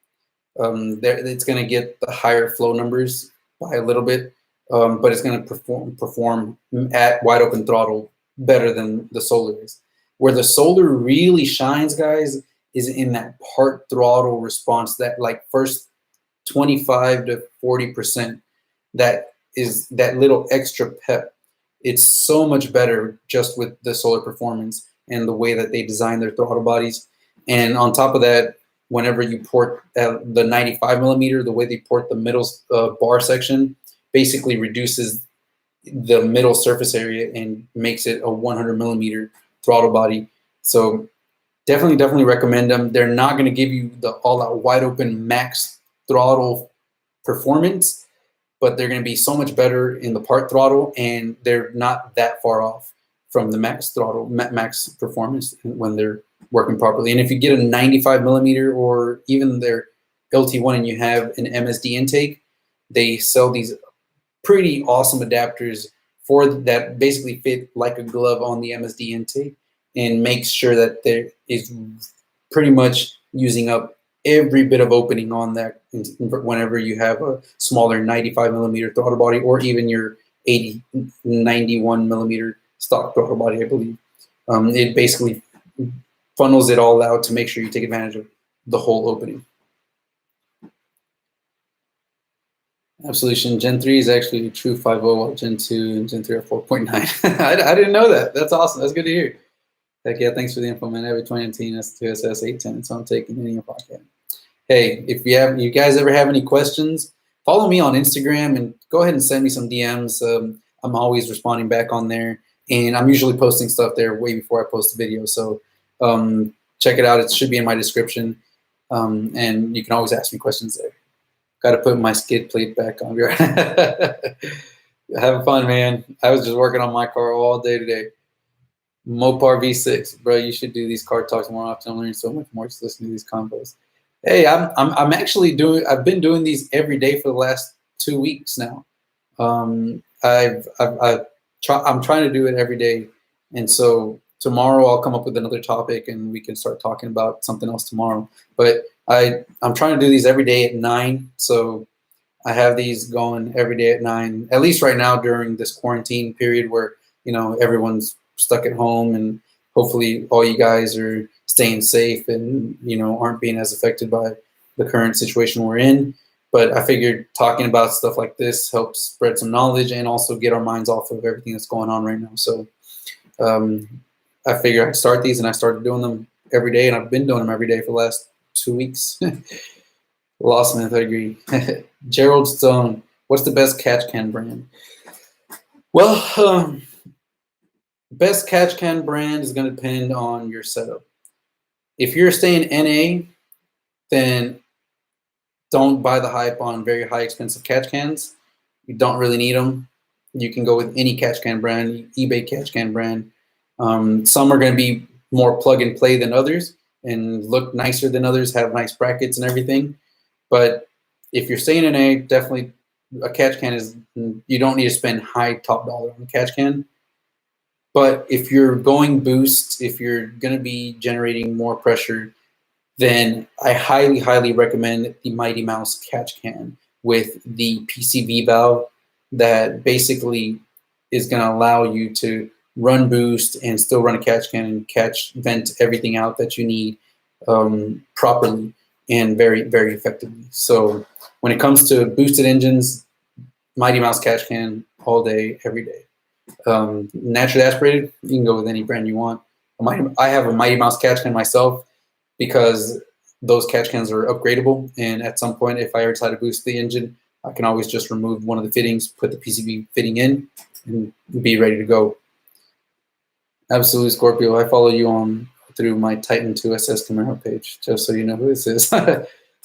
It's going to get the higher flow numbers by a little bit, but it's going to perform at wide open throttle better than the Solar is. Where the Solar really shines, guys, is in that part throttle response, that like first 25 to 40%. That is that little extra pep. It's so much better just with the Solar performance and the way that they design their throttle bodies. And on top of that, whenever you port the 95 millimeter, the way they port the middle bar section basically reduces the middle surface area and makes it a 100 millimeter throttle body. So definitely recommend them. They're not going to give you the all-out wide open max throttle performance, but they're going to be so much better in the part throttle, and they're not that far off from the max throttle, max performance when they're working properly. And if you get a 95 millimeter or even their LT1 and you have an MSD intake, they sell these pretty awesome adapters for that basically fit like a glove on the MSD intake and makes sure that there is pretty much using up every bit of opening on that whenever you have a smaller 95 millimeter throttle body, or even your 91 millimeter stock throttle body, I believe. It basically funnels it all out to make sure you take advantage of the whole opening. Absolution. Gen 3 is actually a true 5.0, while Gen 2 and Gen 3 are 4.9. I didn't know that. That's awesome. That's good to hear. Heck yeah, thanks for the info, man. I have a 2019 S2SS 810, so I'm taking any of pocket. Hey, if you guys ever have any questions, follow me on Instagram and go ahead and send me some DMs. I'm always responding back on there, and I'm usually posting stuff there way before I post the video. So check it out. It should be in my description, and you can always ask me questions there. Got to put my skid plate back on. Having fun, man. I was just working on my car all day today. Mopar V6, bro. You should do these car talks more often. I'm learning so much more just listening to these combos. Hey, I'm actually doing. I've been doing these every day for the last 2 weeks now. I'm trying to do it every day, and so tomorrow I'll come up with another topic and we can start talking about something else tomorrow. But I'm trying to do these every day at 9. So I have these going every day at 9, at least right now during this quarantine period where, everyone's stuck at home, and hopefully all you guys are staying safe and, aren't being as affected by the current situation we're in. But I figured talking about stuff like this helps spread some knowledge and also get our minds off of everything that's going on right now. So I figured I'd start these, and I started doing them every day, and I've been doing them every day for the last 2 weeks. Lawsmith, I agree. Gerald Stone, what's the best catch can brand? Well, best catch can brand is going to depend on your setup. If you're staying NA, then don't buy the hype on very high expensive catch cans. You don't really need them. You can go with any catch can brand, eBay catch can brand. Some are going to be more plug and play than others and look nicer than others, have nice brackets and everything. But if you're staying in A, definitely a catch can is, you don't need to spend high top dollar on a catch can. But if you're going boost, if you're going to be generating more pressure, then I highly recommend the Mighty Mouse catch can with the PCV valve that basically is going to allow you to run boost and still run a catch can and vent everything out that you need properly and very effectively. So when it comes to boosted engines, Mighty Mouse catch can all day, every day. Naturally aspirated, you can go with any brand you want. I have a Mighty Mouse catch can myself because those catch cans are upgradable, and at some point if I ever decide to boost the engine, I can always just remove one of the fittings, put the PCB fitting in, and be ready to go. Absolutely, Scorpio. I follow you on through my Titan 2 SS Camaro page, just so you know who this is.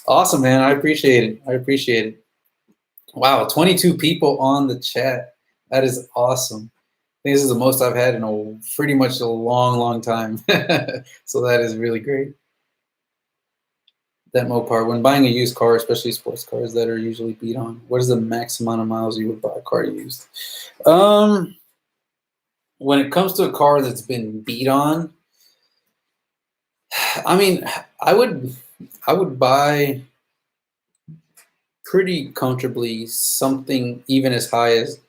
Awesome, man. I appreciate it. Wow, 22 people on the chat. That is awesome. I think this is the most I've had in pretty much a long time. So that is really great. That Mopar, when buying a used car, especially sports cars that are usually beat on, what is the max amount of miles you would buy a car used? When it comes to a car that's been beat on, I mean, I would buy pretty comfortably something even as high as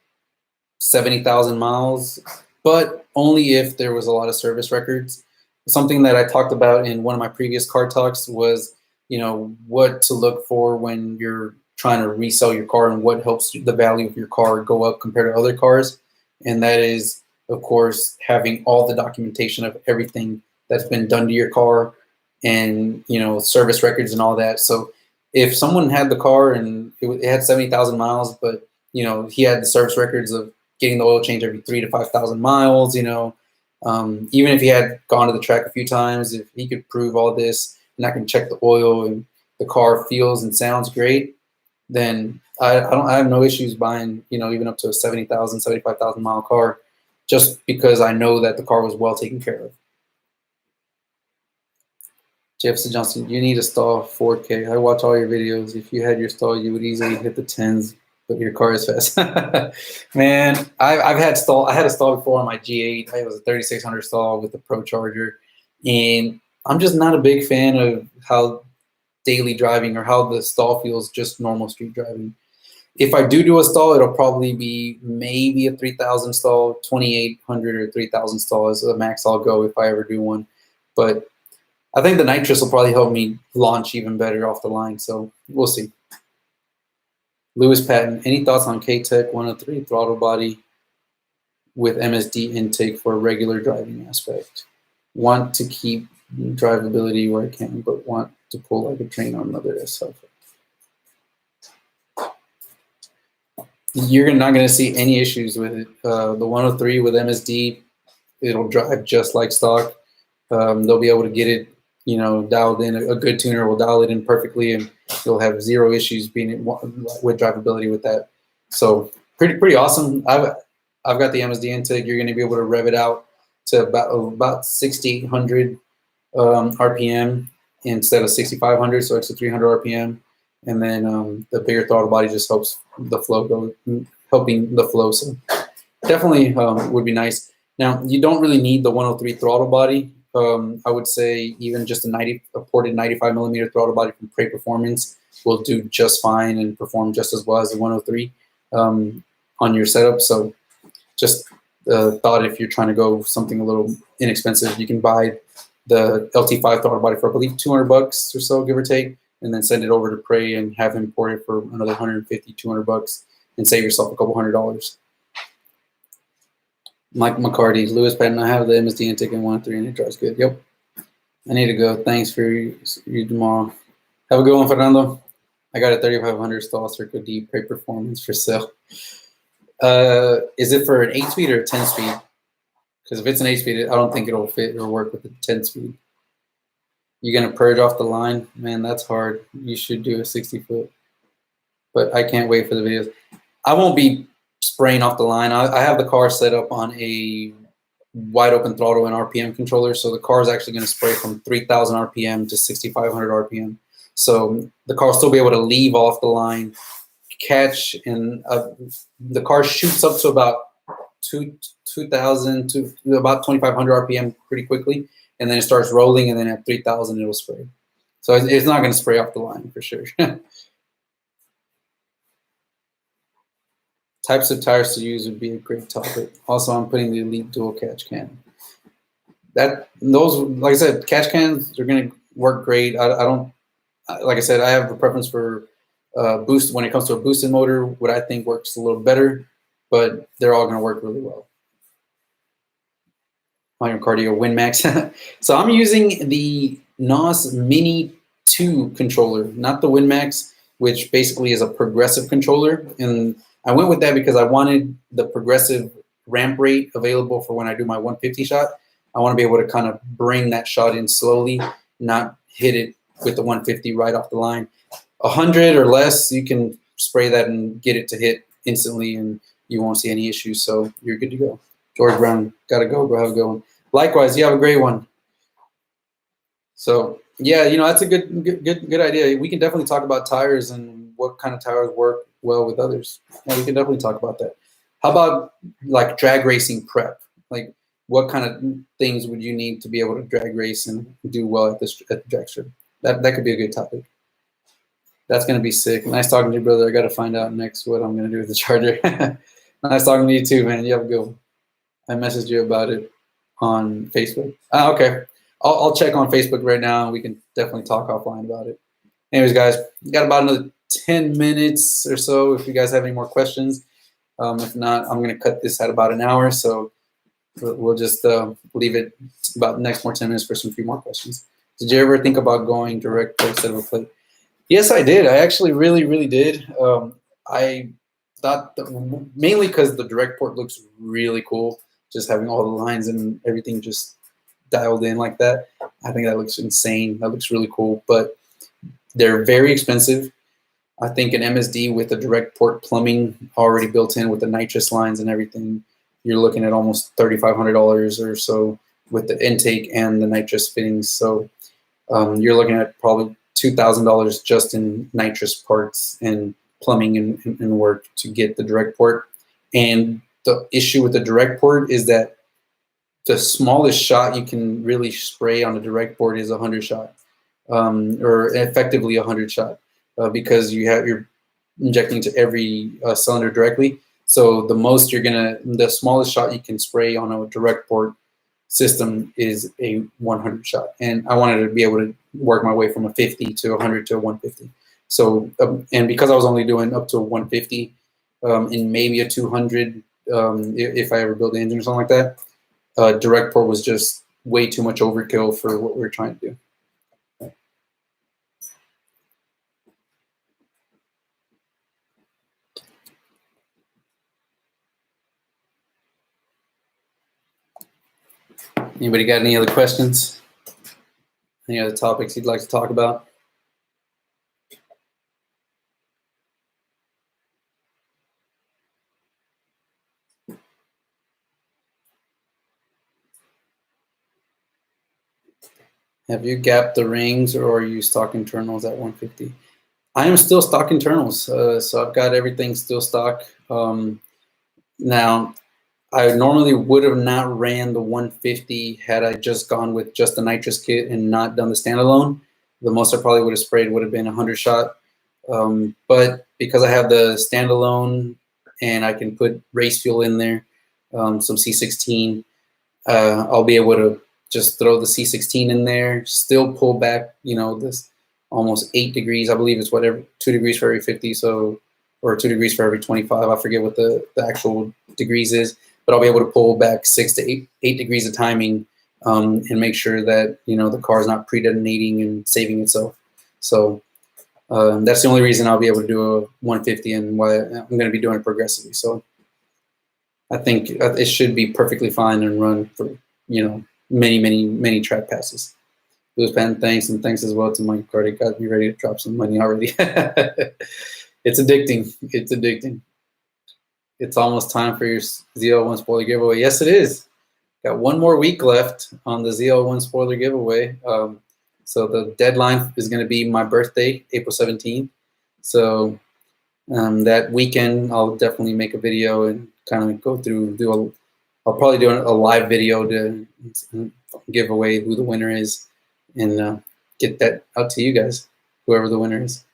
70,000 miles, but only if there was a lot of service records. Something that I talked about in one of my previous car talks was, what to look for when you're trying to resell your car and what helps the value of your car go up compared to other cars. And that is, of course, having all the documentation of everything that's been done to your car and, service records and all that. So if someone had the car and it had 70,000 miles, but, he had the service records of getting the oil change every 3,000 to 5,000 miles, even if he had gone to the track a few times, if he could prove all this and I can check the oil and the car feels and sounds great, then I have no issues buying, even up to a 70,000, 75,000 mile car, just because I know that the car was well taken care of. Jefferson Johnson, you need a stall 4K. I watch all your videos. If you had your stall, you would easily hit the 10s, but your car is fast. Man, I had a stall before on my G8. It was a 3600 stall with a Pro Charger, and I'm just not a big fan of how daily driving or how the stall feels just normal street driving. If I do a stall, it'll probably be maybe a 3000 stall, 2800 or 3000 stall is the max I'll go if I ever do one. But I think the Nitrous will probably help me launch even better off the line, so we'll see. Lewis Patton, any thoughts on K-Tech 103 throttle body with MSD intake for a regular driving aspect? Want to keep drivability where I can, but want to pull like a train on another SF. You're not going to see any issues with it. The 103 with MSD, it'll drive just like stock. They'll be able to get it, dialed in. A good tuner will dial it in perfectly, and you'll have zero issues with drivability with that. So pretty awesome. I've got the MSD intake. You're going to be able to rev it out to about 6,800 RPM instead of 6,500, so extra 300 RPM. And then the bigger throttle body just helps the flow helping the flow. So definitely would be nice. Now, you don't really need the 103 throttle body. I would say even just a ported 95 millimeter throttle body from Prey Performance will do just fine and perform just as well as the 103 on your setup. So just thought if you're trying to go something a little inexpensive, you can buy the LT5 throttle body for I believe $200 or so, give or take, and then send it over to Prey and have him port it for another 150, $200 and save yourself a couple $100. Mike McCarty, Lewis Patton, I have the MSD intake in 1.3 and it drives good. Yep. I need to go. Thanks for you tomorrow. Have a good one, Fernando. I got a 3500 stall Circle D Prey Performance for sale. Is it for an 8-speed or a 10-speed? Because if it's an 8-speed, I don't think it'll fit or work with a 10-speed. You're going to purge off the line? Man, that's hard. You should do a 60-foot. But I can't wait for the videos. I won't be spraying off the line. I have the car set up on a wide open throttle and RPM controller, so the car is actually going to spray from 3,000 RPM to 6,500 RPM. So the car will still be able to leave off the line, catch, and the car shoots up to about 2,000 to about 2,500 RPM pretty quickly, and then it starts rolling, and then at 3,000 it'll spray. So it's not going to spray off the line for sure. Types of tires to use would be a great topic. Also, I'm putting the Elite Dual Catch Can. Those, like I said, catch cans are going to work great. I don't, like I said, I have a preference for boost when it comes to a boosted motor. What I think works a little better, but they're all going to work really well. Myocardial WinMax. So I'm using the NOS Mini 2 controller, not the WinMax, which basically is a progressive controller. And I went with that because I wanted the progressive ramp rate available for when I do my 150 shot. I want to be able to kind of bring that shot in slowly, not hit it with the 150 right off the line. 100 or less, you can spray that and get it to hit instantly, and you won't see any issues. So you're good to go. George Brown, gotta go, bro. Have a good one. Likewise, you have a great one. So yeah, that's a good idea. We can definitely talk about tires and what kind of tires work well with others. Yeah, we can definitely talk about that. How about like drag racing prep? Like what kind of things would you need to be able to drag race and do well at the drag strip? That could be a good topic. That's gonna be sick. Nice talking to you, brother. I got to find out next what I'm gonna do with the charger. Nice talking to you too, man. You have a good one. I messaged you about it on Facebook. Okay, I'll check on Facebook right now, and we can definitely talk offline about it. Anyways, guys, we got about another 10 minutes or so if you guys have any more questions. If not, I'm going to cut this at about an hour, so we'll just leave it about the next more 10 minutes for some few more questions. Did you ever think about going direct port instead of a plate? Yes, I did. I actually really did. I thought mainly because the direct port looks really cool, just having all the lines and everything just dialed in like that. I think that looks insane. That looks really cool, but they're very expensive. I think an MSD with a direct port plumbing already built in with the nitrous lines and everything, you're looking at almost $3,500 or so with the intake and the nitrous fittings. So you're looking at probably $2,000 just in nitrous parts and plumbing and work to get the direct port. And the issue with the direct port is that the smallest shot you can really spray on a direct port is 100 shot, or effectively 100 shot, because you're injecting to every cylinder directly. So the smallest shot you can spray on a direct port system is a 100 shot, and I wanted to be able to work my way from a 50 to 100 to a 150. So and because I was only doing up to a 150 and maybe a 200 if I ever build an engine or something like that, direct port was just way too much overkill for what we were trying to do. Anybody got any other questions? Any other topics you'd like to talk about? Have you gapped the rings, or are you stock internals at 150? I am still stock internals, so I've got everything still stock. Now, I normally would have not ran the 150 had I just gone with just the nitrous kit and not done the standalone. The most I probably would have sprayed would have been 100 shot. But because I have the standalone and I can put race fuel in there, some C16, I'll be able to just throw the C16 in there, still pull back, this almost 8 degrees. I believe it's whatever, 2 degrees for every 50, so, or 2 degrees for every 25. I forget what the actual degrees is, but I'll be able to pull back 6 to 8 degrees of timing and make sure that, the car is not pre-detonating and saving itself. So that's the only reason I'll be able to do a 150 and why I'm going to be doing it progressively. So I think it should be perfectly fine and run for, many track passes. Blues Pen, thanks, and thanks as well to Mike Cardi. Got me ready to drop some money already. It's addicting. It's addicting. It's almost time for your ZL1 spoiler giveaway. Yes, it is. Got one more week left on the ZL1 spoiler giveaway. So the deadline is going to be my birthday, April 17th. So that weekend, I'll definitely make a video and kind of go through, I'll probably do a live video to give away who the winner is and get that out to you guys, whoever the winner is.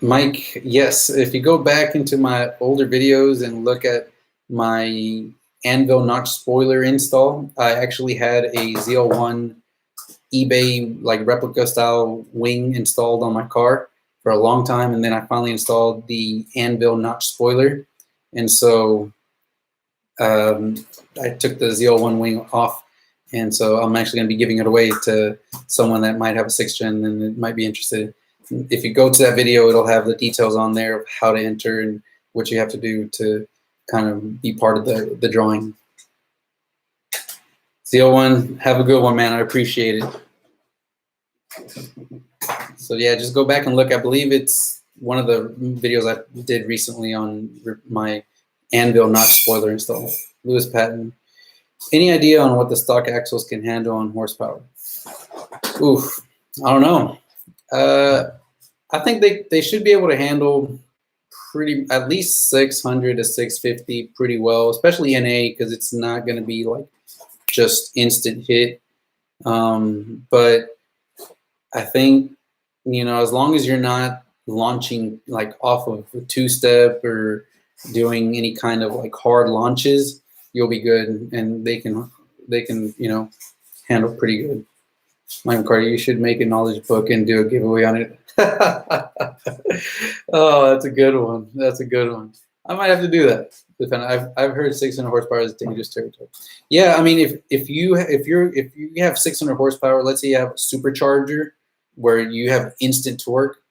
Mike, yes, if you go back into my older videos and look at my anvil notch spoiler install, I actually had a ZL1 eBay like replica style wing installed on my car for a long time, and then I finally installed the anvil notch spoiler, and so I took the ZL1 wing off, and so I'm actually going to be giving it away to someone that might have a 6th gen and might be interested. If you go to that video, it'll have the details on there of how to enter and what you have to do to kind of be part of the drawing. ZL1, have a good one, man. I appreciate it. So yeah, just go back and look. I believe it's one of the videos I did recently on my anvil not spoiler install. Lewis Patton. Any idea on what the stock axles can handle on horsepower? Oof, I don't know. I think they should be able to handle at least 600 to 650 pretty well, especially NA, because it's not going to be like just instant hit. But I think, as long as you're not launching like off of a two-step or doing any kind of like hard launches, you'll be good, and they can handle pretty good. Mike McCarty, you should make a knowledge book and do a giveaway on it. Oh, that's a good one. That's a good one. I might have to do that. I've heard 600 horsepower is dangerous territory. Yeah, I mean, if you have 600 horsepower, let's say you have a supercharger where you have instant torque,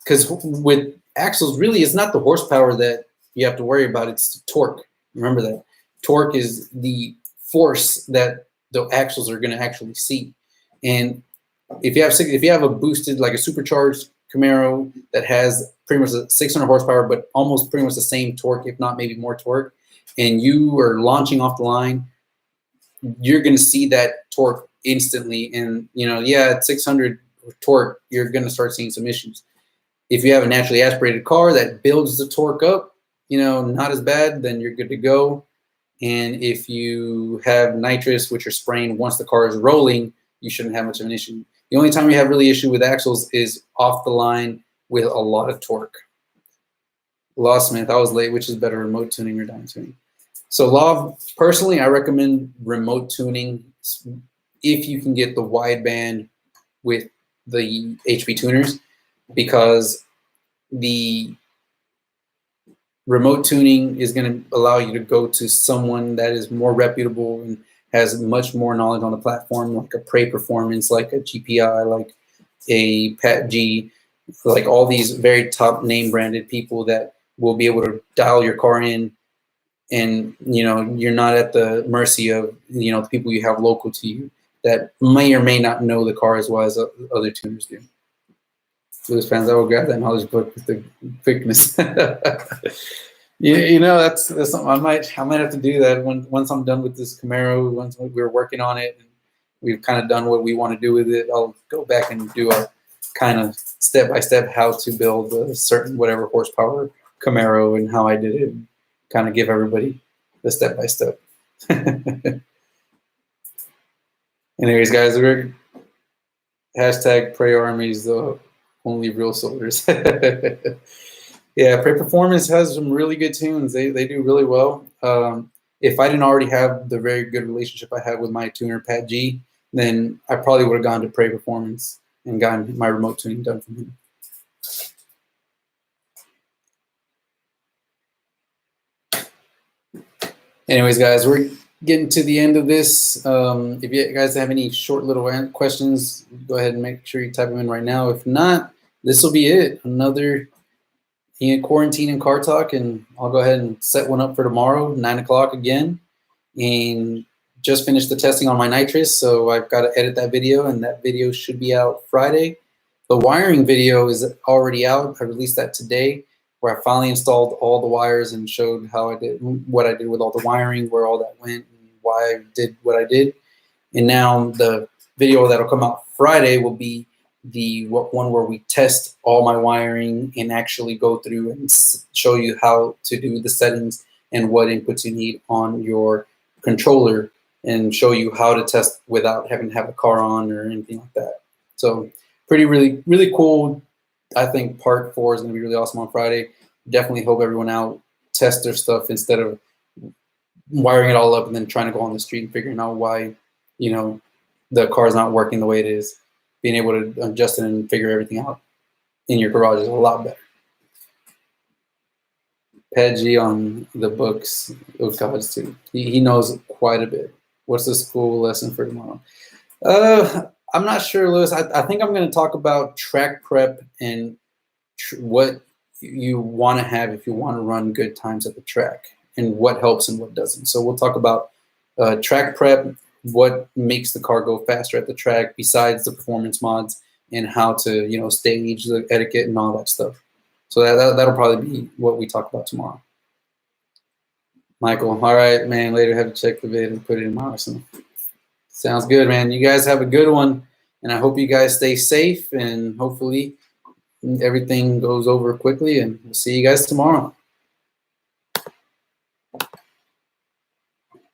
because with axles, really, it's not the horsepower that you have to worry about. It's the torque. Remember that torque is the force that the axles are going to actually see. And if you have a boosted, like a supercharged Camaro that has pretty much 600 horsepower, but almost pretty much the same torque, if not maybe more torque, and you are launching off the line, you're going to see that torque instantly. And at 600 torque, you're going to start seeing some issues. If you have a naturally aspirated car that builds the torque up, not as bad, then you're good to go. And if you have nitrous, which are spraying once the car is rolling, you shouldn't have much of an issue. The only time you have really issue with axles is off the line with a lot of torque. Law Smith, I was late. Which is better, remote tuning or dyno tuning? So Law, personally, I recommend remote tuning if you can get the wideband with the HP tuners, because the remote tuning is going to allow you to go to someone that is more reputable and has much more knowledge on the platform, like a Prey Performance, like a GPI, like a Pat G, like all these very top name branded people that will be able to dial your car in, and you're not at the mercy of the people you have local to you that may or may not know the car as well as other tuners do. Lewis fans, I will grab that knowledge book with the quickness. That's something I might have to do that once I'm done with this Camaro. Once we're working on it and we've kind of done what we want to do with it, I'll go back and do a kind of step-by-step how to build a certain whatever horsepower Camaro and how I did it, and kind of give everybody the step-by-step. Anyways, guys, we're #Prey Armies, the only real soldiers. Yeah, Prey Performance has some really good tunes. They do really well. If I didn't already have the very good relationship I have with my tuner, Pat G, then I probably would have gone to Prey Performance and gotten my remote tuning done from him. Anyways, guys, we're getting to the end of this. If you guys have any short little questions, go ahead and make sure you type them in right now. If not, this will be it. Another quarantine and car talk, and I'll go ahead and set one up for tomorrow, 9 o'clock again. And just finished the testing on my nitrous, so I've got to edit that video, and that video should be out Friday. The wiring video is already out. I released that today, where I finally installed all the wires and showed what I did with all the wiring, where all that went, and why I did what I did. And now the video that'll come out Friday will be the one where we test all my wiring and actually go through and show you how to do the settings and what inputs you need on your controller, and show you how to test without having to have a car on or anything like that. So really cool. I think part 4 is going to be really awesome on Friday. Definitely hope everyone out test their stuff instead of wiring it all up and then trying to go on the street and figuring out why the car's not working the way it is. Being able to adjust it and figure everything out in your garage is a lot better. Pat G on the books of God's too. He knows quite a bit. What's the school lesson for tomorrow? I'm not sure, Lewis. I think I'm going to talk about track prep and what you want to have if you want to run good times at the track, and what helps and what doesn't. So we'll talk about track prep, what makes the car go faster at the track besides the performance mods, and how to, you know, stage the etiquette and all that stuff. So that'll probably be what we talk about tomorrow. Michael, all right, man. Later, have to check the vid and put it in my arsenal. Sounds good, man. You guys have a good one, and I hope you guys stay safe, and hopefully everything goes over quickly. And we'll see you guys tomorrow.